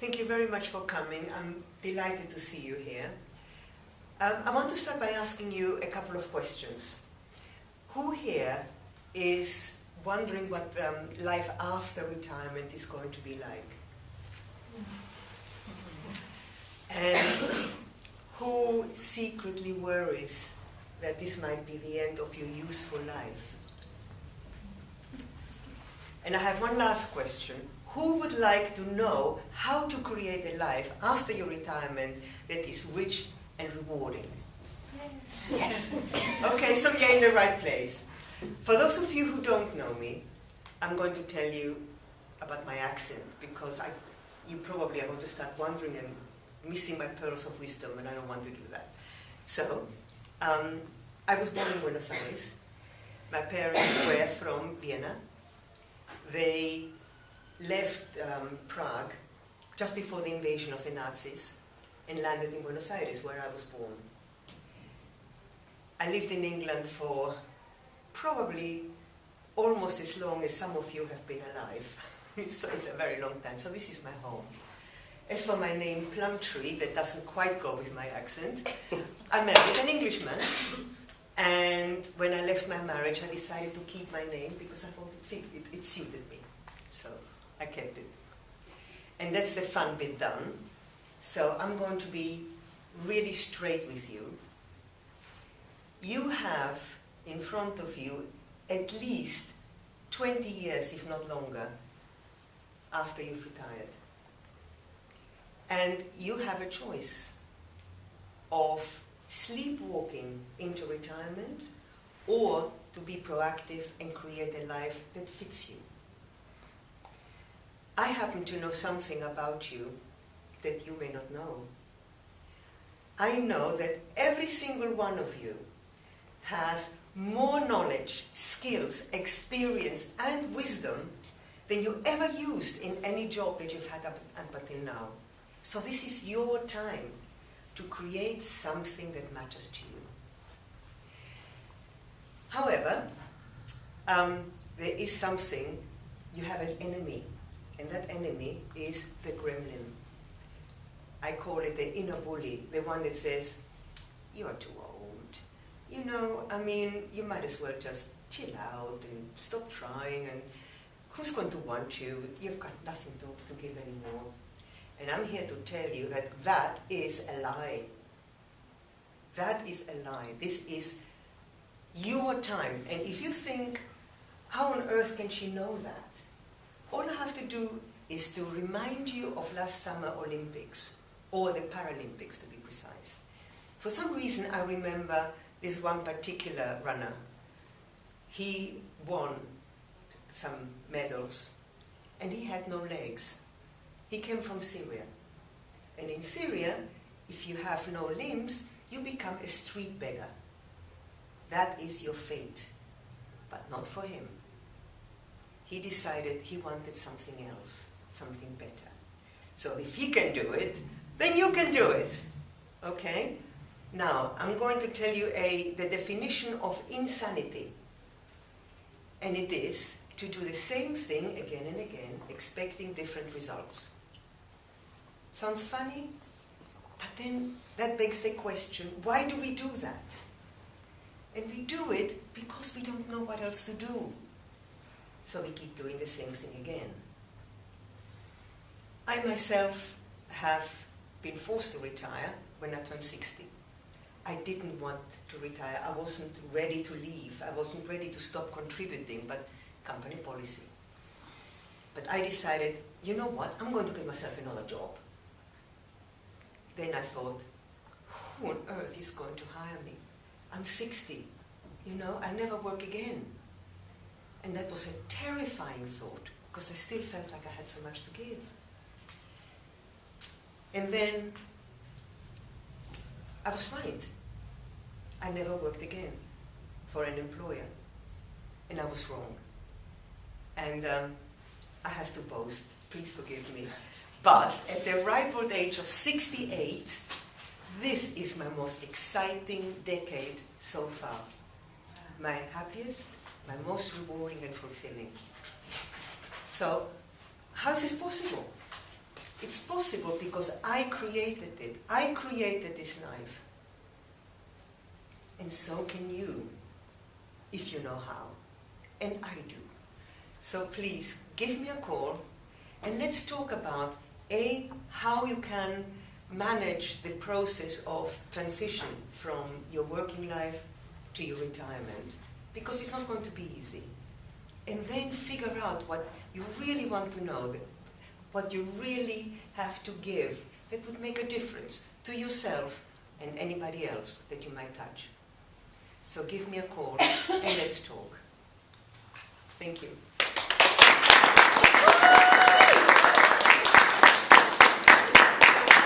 Thank you very much for coming. I'm delighted to see you here. I want to start by asking you a couple of questions. Who here is wondering what life after retirement is going to be like? And who secretly worries that this might be the end of your useful life? And I have one last question. Who would like to know how to create a life after your retirement that is rich and rewarding? Yes. Okay, so you're in the right place. For those of you who don't know me, I'm going to tell you about my accent because you probably are going to start wondering and missing my pearls of wisdom, and I don't want to do that. So, I was born in Buenos Aires. My parents were from Vienna. They left Prague just before the invasion of the Nazis and landed in Buenos Aires, where I was born. I lived in England for probably almost as long as some of you have been alive. So it's a very long time. So this is my home. As for my name, Plumtree, that doesn't quite go with my accent. I married an Englishman, and when I left my marriage, I decided to keep my name because I thought it suited me. So I kept it. And that's the fun bit done. So I'm going to be really straight with you. You have in front of you at least 20 years, if not longer, after you've retired. And you have a choice of sleepwalking into retirement or to be proactive and create a life that fits you. I happen to know something about you that you may not know. I know that every single one of you has more knowledge, skills, experience, and wisdom than you ever used in any job that you've had up until now. So this is your time to create something that matters to you. However, there is something, you have an enemy, and that enemy is the gremlin. I call it the inner bully, the one that says, you're too old. You know, I mean, you might as well just chill out and stop trying, and who's going to want you? You've got nothing to give anymore. And I'm here to tell you that that is a lie. That is a lie. This is your time. And if you think, how on earth can she know that? All I have to do is to remind you of last summer Olympics, or the Paralympics to be precise. For some reason I remember this one particular runner. He won some medals and he had no legs. He came from Syria. And in Syria, if you have no limbs, you become a street beggar. That is your fate, but not for him. He decided he wanted something else, something better. So if he can do it, then you can do it. Okay? Now, I'm going to tell you the definition of insanity. And it is to do the same thing again and again, expecting different results. Sounds funny? But then that begs the question, why do we do that? And we do it because we don't know what else to do. So we keep doing the same thing again. I myself have been forced to retire when I turned 60. I didn't want to retire. I wasn't ready to leave. I wasn't ready to stop contributing, but company policy. But I decided, you know what, I'm going to get myself another job. Then I thought, who on earth is going to hire me? I'm 60, you know, I'll never work again. And that was a terrifying thought, because I still felt like I had so much to give. And then I was right. I never worked again for an employer. And I was wrong. And I have to boast, please forgive me. But at the ripe old age of 68, this is my most exciting decade so far. My happiest, my most rewarding and fulfilling. So, how is this possible? It's possible because I created it. I created this life. And so can you, if you know how. And I do. So please, give me a call, and let's talk about, A, how you can manage the process of transition from your working life to your retirement, because it's not going to be easy. And then figure out what you really want to know, what you really have to give that would make a difference to yourself and anybody else that you might touch. So give me a call and let's talk. Thank you.